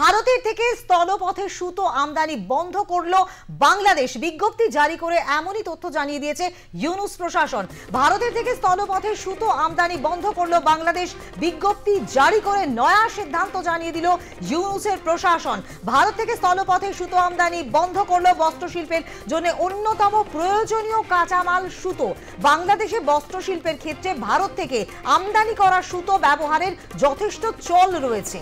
ভারতের থেকে স্থলপথে সুতো আমদানি বন্ধ করলো বাংলাদেশ। বিজ্ঞপ্তি জারি করে এমনই তথ্য জানিয়ে দিয়েছে ইউনুস প্রশাসন। ভারতের থেকে স্থলপথে সুতো আমদানি বন্ধ করলো বাংলাদেশ। বিজ্ঞপ্তি জারি করে নয়া সিদ্ধান্ত জানিয়ে দিল ইউনুসের প্রশাসন। ভারত থেকে স্থলপথে সুতো আমদানি বন্ধ করলো। বস্ত্রশিল্পের জন্য অন্যতম প্রয়োজনীয় কাঁচামাল সুতো। বাংলাদেশে বস্ত্রশিল্পের ক্ষেত্রে ভারত থেকে আমদানি করা সুতো ব্যবহারের যথেষ্ট চল রয়েছে।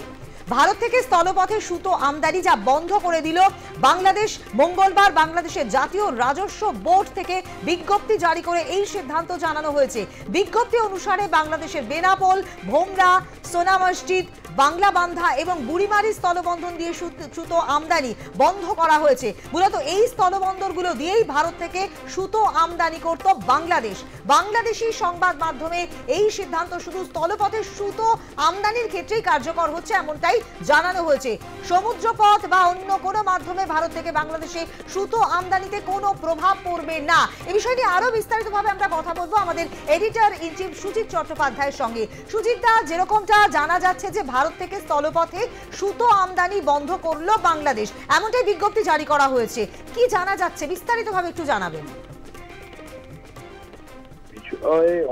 ভারত থেকে স্থলপথে সুতো আমদানি যা বন্ধ করে দিল বাংলাদেশ। মঙ্গলবার বাংলাদেশের জাতীয় রাজস্ব বোর্ড থেকে বিজ্ঞপ্তি জারি করে এই সিদ্ধান্ত জানানো হয়েছে। বিজ্ঞপ্তি অনুসারে বাংলাদেশের বেনাপোল, ভোমরা, সোনা মসজিদ, বাংলা বান্ধা এবং বুড়িমারি স্থলবন্দর দিয়ে সুতো আমদানি বন্ধ করা হয়েছে। মূলত এই স্থলবন্দরগুলো দিয়েই ভারত থেকে সুতো আমদানি করত বাংলাদেশ। বাংলাদেশি সংবাদ মাধ্যমে এই সিদ্ধান্ত শুধু স্থলপথে সুতো আমদানির ক্ষেত্রেই কার্যকর হচ্ছে এমনটাই জানানো হয়েছে। সমুদ্রপথ বা অন্য কোনো মাধ্যমে ভারত থেকে বাংলাদেশে সুতো আমদানিতে কোনো প্রভাব পড়বে না। এই বিষয়টি আরো বিস্তারিতভাবে আমরা কথা বলবো আমাদের এডিটর ইন চিফ সুজিত চট্টোপাধ্যায়ের সঙ্গে। সুজিতদা, যেরকমটা জানা যাচ্ছে যে ভারত থেকে স্থলপথে সুতো আমদানি বন্ধ করলো বাংলাদেশ, এমনটাই বিজ্ঞপ্তি জারি করা হয়েছে। কি জানা যাচ্ছে বিস্তারিতভাবে একটু জানাবেন।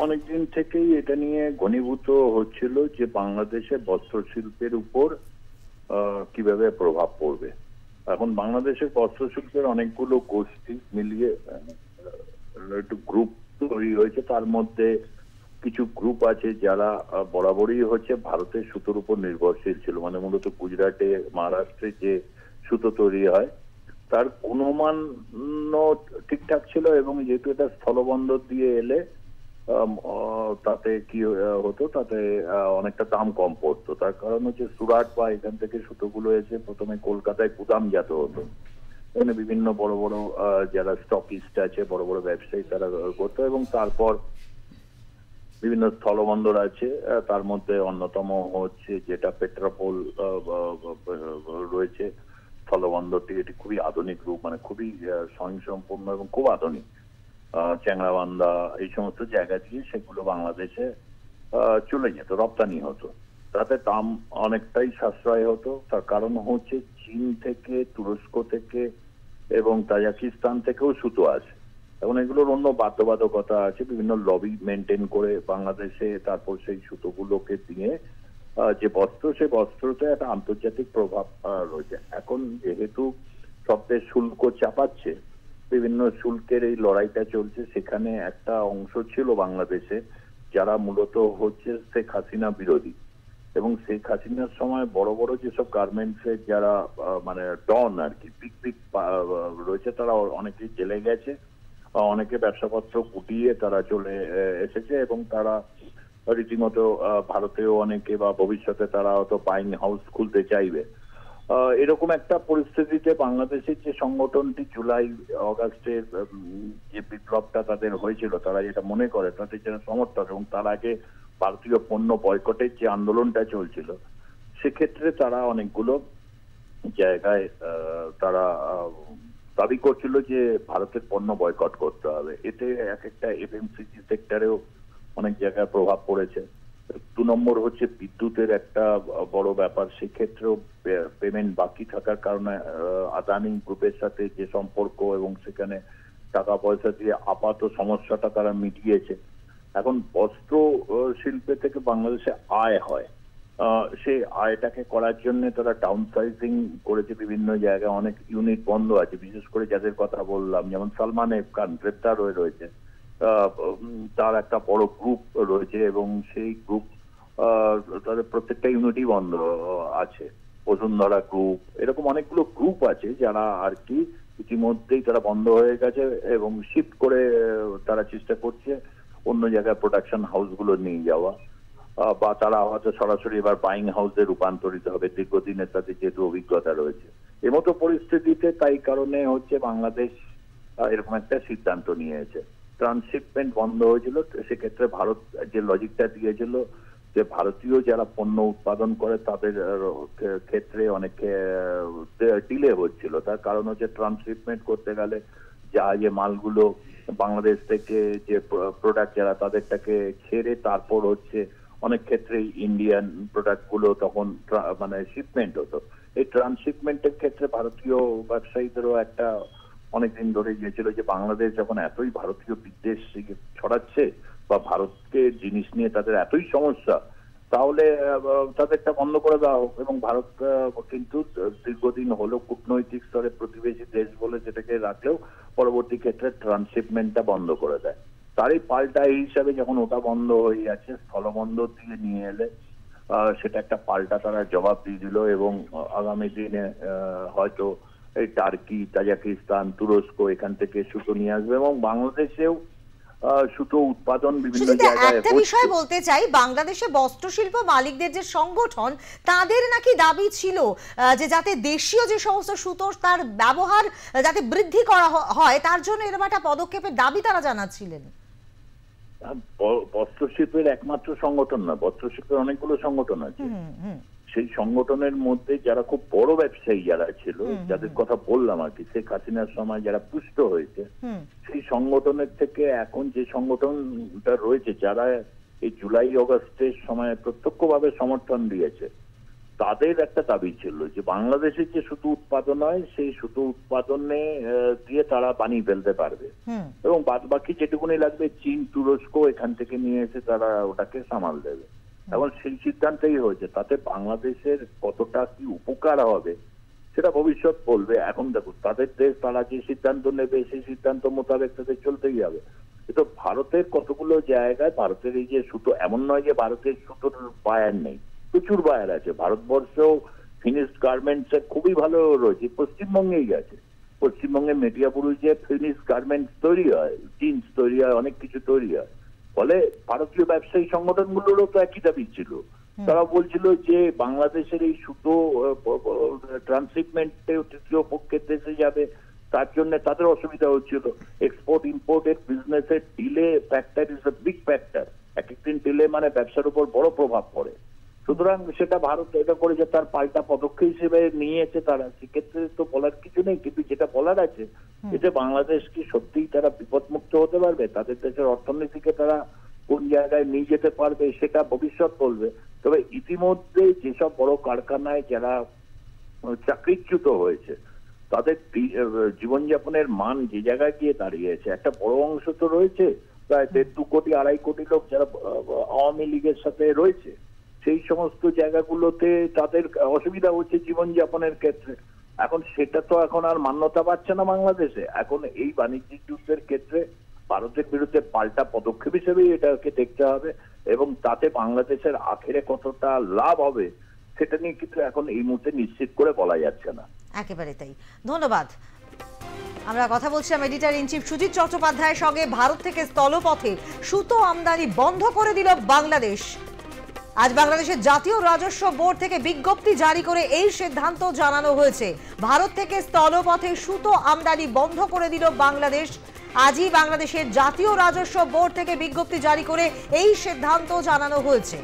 অনেকদিন থেকেই এটা নিয়ে ঘনীভূত হচ্ছিল যে বাংলাদেশের বস্ত্রশিল্পের উপর কিভাবে প্রভাব পড়বে। এখন বাংলাদেশের বস্ত্রশিল্পের অনেকগুলো গোষ্ঠী মিলিয়ে একটু গ্রুপ তৈরি হয়েছে। তার মধ্যে কিছু গ্রুপ আছে যারা বরাবরই হচ্ছে ভারতের সুতোর উপর নির্ভরশীল ছিল। মানে মূলত গুজরাটে, মহারাষ্ট্রে যে সুতো তৈরি হয় তার গুণমান ঠিকঠাক ছিল, এবং যেহেতু এটা স্থলবন্দর দিয়ে এলে তাতে কি হতো, তাতে অনেকটা দাম কম পড়তো। তার কারণ হচ্ছে সুরাট বা এখান থেকে সুতোগুলো এসে প্রথমে কলকাতায় গুদামজাত হতো। এখানে বিভিন্ন বড় বড় যারা স্টকিস্ট আছে, বড় বড় ব্যবসায়ী, তারা করতো, এবং তারপর বিভিন্ন স্থলবন্দর আছে। তার মধ্যে অন্যতম হচ্ছে যেটা পেট্রাপোল রয়েছে স্থলবন্দরটি। এটি খুবই আধুনিক রূপ, মানে খুবই স্বয়ংসম্পূর্ণ এবং খুব আধুনিক। চ্যাংড়াবান্ধা এই সমস্ত জায়গা দিয়ে সেগুলো বাংলাদেশে চলে যেত, রপ্তানি হতো। তাতে দাম অনেকটাই সাশ্রয় হতো। তার কারণ হচ্ছে চীন থেকে, তুরস্ক থেকে এবং তাজিকিস্তান থেকেও সুতো আসে। এবং এগুলোর অন্য বাধ্যবাধকতা আছে, বিভিন্ন লবি মেনটেন করে বাংলাদেশে তারপর সেই সুতোগুলোকে দিয়ে যে বস্ত্র, সেই বস্ত্রতে একটা আন্তর্জাতিক প্রভাব রয়েছে। এখন যেহেতু সব দেশ শুল্ক চাপাচ্ছে, বিভিন্ন শুল্কের এই লড়াইটা চলছে, সেখানে একটা অংশ ছিল বাংলাদেশে যারা মূলত হচ্ছে শেখ হাসিনা বিরোধী। এবং শেখ হাসিনার সময় বড় বড় যেসব গার্মেন্টসের যারা মানে ডন আর কি, বিগ বিগ রয়েছে, তারা অনেকেই জেলে গেছে, অনেকে ব্যবসাপত্র গুটিয়ে তারা চলে এসেছে, এবং তারা রীতিমতো ভারতেও অনেকে বা ভবিষ্যতে তারা হয়তো বাইং হাউস খুলতে চাইবে। এরকম একটা পরিস্থিতিতে বাংলাদেশের যে সংগঠনটি জুলাই অগাস্টের যে বিপ্লবটা তাদের হয়েছিল, তারা যেটা মনে করে তাদের যেন সমর্থক, এবং তার আগে ভারতীয় পণ্য বয়কটের যে আন্দোলনটা চলছিল, সেক্ষেত্রে তারা অনেকগুলো জায়গায় তারা দাবি করছিল যে ভারতের পণ্য বয়কট করতে হবে। এতে এক একটা এফএমসিজি সেক্টরেও অনেক জায়গায় প্রভাব পড়েছে। 2 নম্বর হচ্ছে বিদ্যুতের একটা বড় ব্যাপার, সেক্ষেত্রেও পেমেন্ট বাকি থাকার কারণে আদানি গ্রুপের সাথে যে সম্পর্ক, এবং সেখানে টাকা পয়সা দিয়ে আপাত সমস্যাটা তারা মিটিয়েছে। এখন বস্ত্র শিল্পে থেকে বাংলাদেশে আয় হয়, সেই আয়টাকে করার জন্য তারা ডাউন সাইজিং করেছে। বিভিন্ন জায়গায় অনেক ইউনিট বন্ধ আছে, বিশেষ করে যাদের কথা বললাম, যেমন সালমান এফ খান গ্রেপ্তার হয়ে রয়েছে, তার একটা বড় গ্রুপ রয়েছে, এবং সেই গ্রুপ তাদের প্রত্যেকটা ইউনিটই বন্ধ আছে। বসুন্ধরা গ্রুপ, এরকম অনেকগুলো গ্রুপ আছে যারা আর কি ইতিমধ্যেই তারা বন্ধ হয়ে গেছে, এবং শিফট করে তারা চেষ্টা করছে অন্য জায়গায় প্রোডাকশন হাউসগুলো নিয়ে যাওয়া, বা তারা হয়তো সরাসরি এবার বাইং হাউসে রূপান্তরিত হবে, দীর্ঘদিনের তাদের যেহেতু অভিজ্ঞতা রয়েছে। এমতো পরিস্থিতিতে তাই কারণে হচ্ছে বাংলাদেশ এরকম একটা সিদ্ধান্ত নিয়েছে। ট্রান্সশিপমেন্ট বন্ধ হয়েছিল, সেক্ষেত্রে ভারত যে লজিকটা দিয়েছিল যে ভারতীয় যারা পণ্য উৎপাদন করে তাদের ক্ষেত্রে অনেক ডিলে হচ্ছিল। তার কারণ হচ্ছে ট্রান্সশিপমেন্ট করতে গেলে জাহাজে মালগুলো বাংলাদেশ থেকে যে প্রোডাক্ট যারা তাদেরটাকে ছেড়ে তারপর হচ্ছে অনেক ক্ষেত্রেই ইন্ডিয়ান প্রোডাক্ট গুলো তখন মানে শিপমেন্ট হতো। এই ট্রান্সশিপমেন্টের ক্ষেত্রে ভারতীয় ব্যবসায়ীদেরও একটা অনেকদিন ধরে গিয়েছিল যে বাংলাদেশ যখন এতই ভারতীয় বিদ্বেষ ছড়াচ্ছে বা ভারতকে জিনিস নিয়ে তাদের এতই সমস্যা, তাহলে তাদেরটা বন্ধ করে দেওয়া হোক। এবং ভারত কিন্তু দীর্ঘদিন হলো কূটনৈতিক স্তরে প্রতিবেশী দেশ বলে যেটাকে রাখলেও পরবর্তী ক্ষেত্রে ট্রান্সশিপমেন্টটা বন্ধ করে দেয়। তারই পাল্টা হিসাবে যখন ওটা বন্ধ হয়ে যাচ্ছে, স্থলবন্দর দিয়ে নিয়ে এলে সেটা একটা পাল্টা তারা জবাব দিয়ে দিল। এবং আগামী দিনে হয়তো এই টার্কি, তাজিকিস্তান, তুরস্ক এখান থেকে সুতো নিয়ে আসবে এবং বাংলাদেশেও সুতো উৎপাদন বিভিন্ন জায়গায় একটা বিষয় বলতে চাই, বাংলাদেশে বস্ত্রশিল্প মালিকদের যে সংগঠন, তাদের নাকি দাবি ছিল যে যাতে দেশীয় যে সমস্ত সুতো তার ব্যবহার যাতে বৃদ্ধি করা হয়, তার জন্য এরকম একটা পদক্ষেপের দাবি তারা জানাচ্ছিলেন। বস্ত্রশিল্পের একমাত্র সংগঠন না, বস্ত্রশিল্পের অনেকগুলো সংগঠন আছে। সেই সংগঠনের মধ্যে যারা খুব বড় ব্যবসায়ী যারা ছিল, যাদের কথা বললাম আর কি, শেখ হাসিনার সময় যারা পুষ্ট হয়েছে, সেই সংগঠনের থেকে এখন যে সংগঠনটা রয়েছে, যারা এই জুলাই অগাস্টের সময় প্রত্যক্ষভাবে সমর্থন দিয়েছে, তাদের একটা দাবি ছিল যে বাংলাদেশের যে সুতো উৎপাদন হয় সেই সুতো উৎপাদনে দিয়ে তারা বানিয়ে ফেলতে পারবে এবং বাদ বাকি যেটুকুনি লাগবে চীন, তুরস্ক এখান থেকে নিয়ে এসে তারা ওটাকে সামাল দেবে। এখন সেই সিদ্ধান্তই হয়েছে। তাতে বাংলাদেশের কতটা কি উপকার হবে সেটা ভবিষ্যৎ বলবে। এখন দেখো তাদের দেশ, তারা যে সিদ্ধান্ত নেবে সেই সিদ্ধান্ত মোতাবেক তাদের চলতেই হবে। কিন্তু ভারতের কতগুলো জায়গায় ভারতের এই যে সুতো, এমন নয় যে ভারতের সুতোর বায়ার নেই, প্রচুর বায়ার আছে। ভারতবর্ষেও ফিনিশড গার্মেন্টস এর খুবই ভালো রয়েছে, পশ্চিমবঙ্গেই আছে। পশ্চিমবঙ্গে মেটিয়াপুরে ফিনিশড গার্মেন্টস তৈরি হয়, জিন্স তৈরি হয়, অনেক কিছু তৈরি হয়। ফলে ভারতীয় ব্যবসায়ী সংগঠনগুলোরও তো একই দাবি ছিল। তারা বলছিল যে বাংলাদেশের এই সুতো ট্রান্সশিপমেন্টে তৃতীয় পক্ষের দেশে যাবে, তার জন্য তাদের অসুবিধা হচ্ছিল। এক্সপোর্ট ইম্পোর্টের বিজনেসের delay factor is a big factor. এক একদিন ডিলে মানে ব্যবসার উপর বড় প্রভাব পড়ে। সুতরাং সেটা ভারত এটা করেছে, তার পাল্টা পদক্ষেপ হিসেবে নিয়েছে তারা। সেক্ষেত্রে তো বলার কিছু নেই, কিন্তু যেটা বলার আছে যে বাংলাদেশ কি সত্যিই তারা বিপদমুক্ত হতে পারবে, তাদের দেশের অর্থনীতিকে তারা কোন জায়গায় নিয়ে যেতে পারবে সেটা ভবিষ্যৎ বলবে। তবে ইতিমধ্যে যেসব বড় কারখানায় যারা চাকরিচ্যুত হয়েছে, তাদের জীবনযাপনের মান যে জায়গায় গিয়ে দাঁড়িয়েছে, একটা বড় অংশ তো রয়েছে প্রায় 1.5 কোটি 2.5 কোটি লোক যারা আওয়ামী লীগের সাথে রয়েছে। সেই সমস্ত জায়গাগুলোতে তাদের অসুবিধা হচ্ছে জীবনযাপনের ক্ষেত্রে। এখন সেটা তো এখন আর মান্যতা পাচ্ছে না বাংলাদেশে। এখন এই বাণিজ্যিক যুদ্ধের ক্ষেত্রে ভারতের বিরুদ্ধে পাল্টা পদক্ষেপ হিসেবে এটাকে দেখতে হবে এবং তাতে বাংলাদেশের আখেরে কতটা লাভ হবে সেটা নিয়ে কিন্তু এখন এই মুহূর্তে নিশ্চিত করে বলা যাচ্ছে না। একেবারে তাই। ধন্যবাদ। আমরা কথা বলছিলাম এডিটর ইন চিফ সুজিত চট্টোপাধ্যায়ের সঙ্গে। ভারত থেকে স্থলপথে সুতো আমদানি বন্ধ করে দিল বাংলাদেশ। আজ বাংলাদেশের জাতীয় রাজস্ব বোর্ড থেকে বিজ্ঞপ্তি জারি করে এই সিদ্ধান্ত জানানো হয়েছে। ভারত থেকে স্থলপথে সুতো আমদানি বন্ধ করে দিল বাংলাদেশ। আজই বাংলাদেশের জাতীয় রাজস্ব বোর্ড থেকে বিজ্ঞপ্তি জারি করে এই সিদ্ধান্ত জানানো হয়েছে।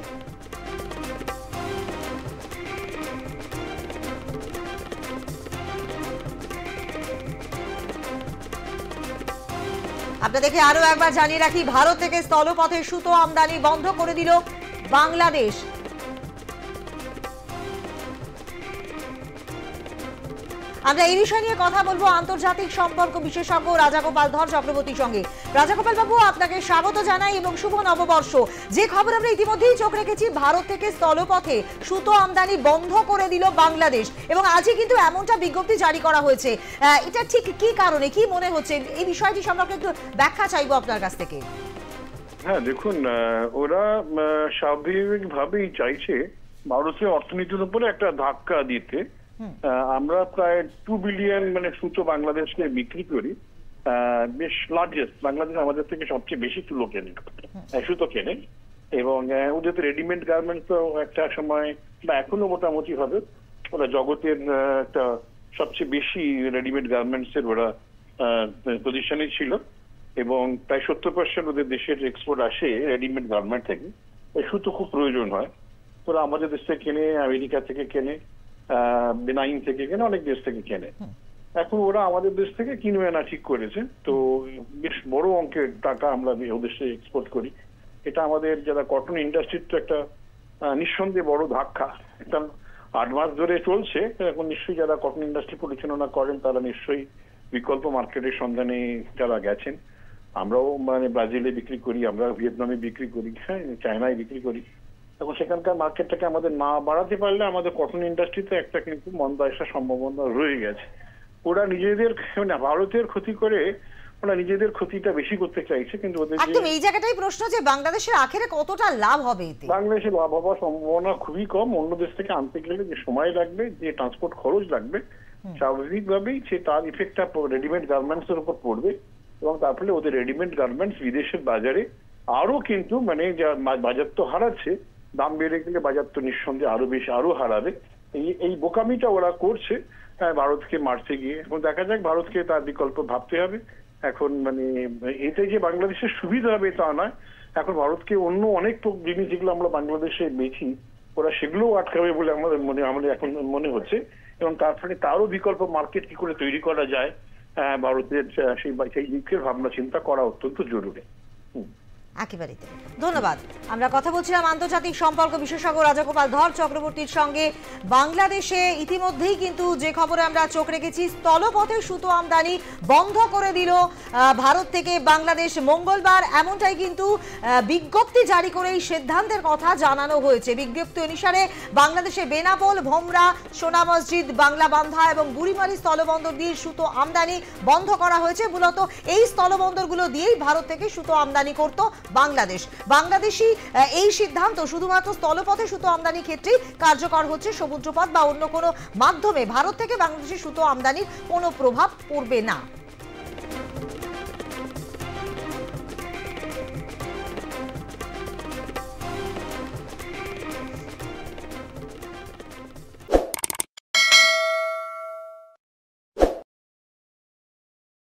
আপনাদেরকে আরো একবার জানিয়ে রাখি, ভারত থেকে স্থলপথে সুতো আমদানি বন্ধ করে দিল বাংলাদেশ। আমরা এই বিষয় নিয়ে কথা বলবো আন্তর্জাতিক সম্পর্ক বিশেষজ্ঞ রাজাগোপাল ধর চক্রবর্তীর সঙ্গে। রাজাগোপাল বাবু, আপনাকে স্বাগত জানাই এবং শুভ নববর্ষ। যে খবর আমরা ইতিমধ্যেই চোখ রেখেছি, ভারত থেকে স্থলপথে সুতো আমদানি বন্ধ করে দিল বাংলাদেশ এবং আজই কিন্তু এমনটা বিজ্ঞপ্তি জারি করা হয়েছে। এটা ঠিক কি কারণে, কি মনে হচ্ছে, এই বিষয়টি সম্পর্কে একটু ব্যাখ্যা চাইবো আপনার কাছ থেকে। হ্যাঁ দেখুন, ওরা স্বাভাবিকভাবেই চাইছে ভারতীয় অর্থনীতির উপরে একটা ধাক্কা দিতে। আমরা প্রায় 2 বিলিয়ন মানে সুতো বাংলাদেশকে বিক্রি করি। বেশ লার্জেস্ট, বাংলাদেশ আমাদের থেকে সবচেয়ে বেশি সুতো কেনে এবং ওদের রেডিমেড গার্মেন্টস তো একটা সময় বা এখনো মোটামুটি হবে ওরা জগতের একটা সবচেয়ে বেশি রেডিমেড গার্মেন্টস এর ওরা পজিশনে ছিল এবং প্রায় 70% ওদের দেশের এক্সপোর্ট আসে রেডিমেড গার্মেন্ট থেকে। সুতো খুব প্রয়োজন হয়, ওরা আমাদের দেশ থেকে কেনে, আমেরিকা থেকে কেনে, বেনাইন থেকে কেনে, অনেক দেশ থেকে কেনে। এখন ওরা আমাদের দেশ থেকে কিনে আনা ঠিক করেছে, তো বেশ বড় অঙ্কের টাকা আমরা ওদেশে এক্সপোর্ট করি এটা আমাদের যারা কটন ইন্ডাস্ট্রির তো একটা নিঃসন্দেহে বড় ধাক্কা। একটা 8 মাস ধরে চলছে, এখন নিশ্চয়ই যারা কটন ইন্ডাস্ট্রি পরিচালনা করেন তারা নিশ্চয়ই বিকল্প মার্কেটের সন্ধানে যারা গেছেন। আমরাও মানে ব্রাজিলে বিক্রি করি, আমরা ভিয়েতনামে বিক্রি করি, হ্যাঁ চায়নায় বিক্রি করি। এখন সেখানকার মার্কেটটাকে আমাদের না বাড়াতে পারলে আমাদের কটন ইন্ডাস্ট্রিতে একটা কিন্তু মন্দা আসার সম্ভাবনা রয়ে গেছে। ওরা নিজেদের মানে ভারতের ক্ষতি করে ওরা নিজেদের ক্ষতিটা বেশি করতে চাইছে, কিন্তু ওদের একদম এই জায়গাটাই প্রশ্ন যে বাংলাদেশের আখেরে কতটা লাভ হবে এতে? বাংলাদেশে লাভ হওয়ার সম্ভাবনা খুবই কম। অন্য দেশ থেকে আনতে গেলে যে সময় লাগবে, যে ট্রান্সপোর্ট খরচ লাগবে, স্বাভাবিকভাবেই সে তার ইফেক্টটা রেডিমেড গার্মেন্টস এর উপর পড়বে এবং তার ফলে ওদের রেডিমেড গার্মেন্টস বিদেশের বাজারে আরো কিন্তু মানে বাজার তো হারাচ্ছে, দাম বেড়ে গেলে বাজার তো নিঃসন্দেহে আরো বেশি আরো হারাবে। এই বোকামিটা ওরা করছে ভারতকে মারতে গিয়ে। এখন দেখা যাক, ভারতকে তার বিকল্প ভাবতে হবে। এখন মানে এতে যে বাংলাদেশের সুবিধা হবে তা নয়, এখন ভারতকে অন্য অনেক জিনিস যেগুলো আমরা বাংলাদেশে বেছি ওরা সেগুলোও আটকাবে বলে আমাদের এখন মনে হচ্ছে, এবং তার ফলে তারও বিকল্প মার্কেট কি করে তৈরি করা যায় ভারতের সেই দিকের ভাবনা চিন্তা করা অত্যন্ত জরুরি। একেবারেই। ধন্যবাদ। আমরা কথা বলছিলাম আন্তর্জাতিক সম্পর্ক বিশেষজ্ঞ রাজাগোপাল ধর চক্রবর্তীর সঙ্গে। বাংলাদেশে ইতিমধ্যেই কিন্তু যে খবরে আমরা চোখ রেখেছি, স্থলপথে সুতো আমদানি বন্ধ করে দিল ভারত থেকে বাংলাদেশ মঙ্গলবার, এমনটাই কিন্তু বিজ্ঞপ্তি জারি করে এই সিদ্ধান্তের কথা জানানো হয়েছে। বিজ্ঞপ্তি অনুসারে বাংলাদেশে বেনাপোল, ভোমরা, সোনা মসজিদ, বাংলা বান্ধা এবং বুড়িমারি স্থলবন্দর দিয়ে সুতো আমদানি বন্ধ করা হয়েছে। মূলত এই স্থলবন্দরগুলো দিয়েই ভারত থেকে সুতো আমদানি করত বাংলাদেশি এই সিদ্ধান্ত শুধুমাত্র স্থলপথে সুতো আমদানি ক্ষেত্রেই কার্যকর হচ্ছে। সমুদ্রপথ বা অন্য কোনো মাধ্যমে ভারত থেকে বাংলাদেশি সুতো আমদানির কোনো প্রভাব পড়বে না।